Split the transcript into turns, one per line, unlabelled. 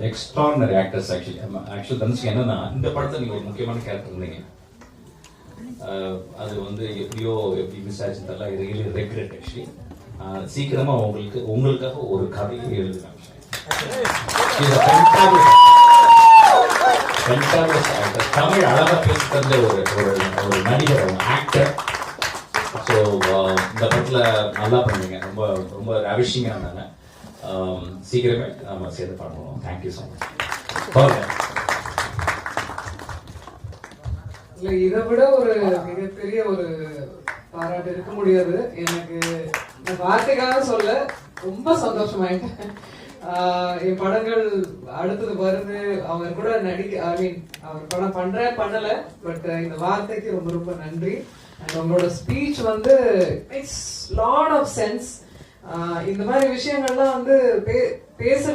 Extraordinary actors actually Dhanush என்னன்னா இந்த படத்துல நீங்க ஒரு முக்கியமான கேரக்டர் இருந்தீங்க. அது வந்து எப்படி மிஸ் ஆச்சுன்னு தெரியல. Really regret actually. சீக்கிரமா உங்களுக்காக ஒரு கதையை எழுதுறேன். தமிழ் அழகா பேசுறதுல ஒரு நடிகர் ஆக்டர். ஸோ இந்த படத்துல நல்லா பண்ணுவீங்க. ரொம்ப ரொம்ப ரவிஷிங்கா இருந்தாங்க. சீக்கிரமே நம்ம சேர்ந்து பண்ணுவோம். Thank you so much.
இல்ல இதை விட ஒரு மிகப்பெரிய ஒரு பாராட்டு இருக்க முடியாது. எனக்கு இந்த வார்த்தைக்காக சொல்ல ரொம்ப சந்தோஷமாயிட்டேன். என் படங்கள் அடுத்தது வருது, அவர் கூட அவர் படம் பண்ணல, பட் இந்த வார்த்தைக்கு ரொம்ப ரொம்ப நன்றி. அண்ட் உங்களோட ஸ்பீச் வந்து மேக்ஸ் லாட் ஆஃப் சென்ஸ். இந்த மாதிரி விஷயங்கள்லாம் வந்து பேச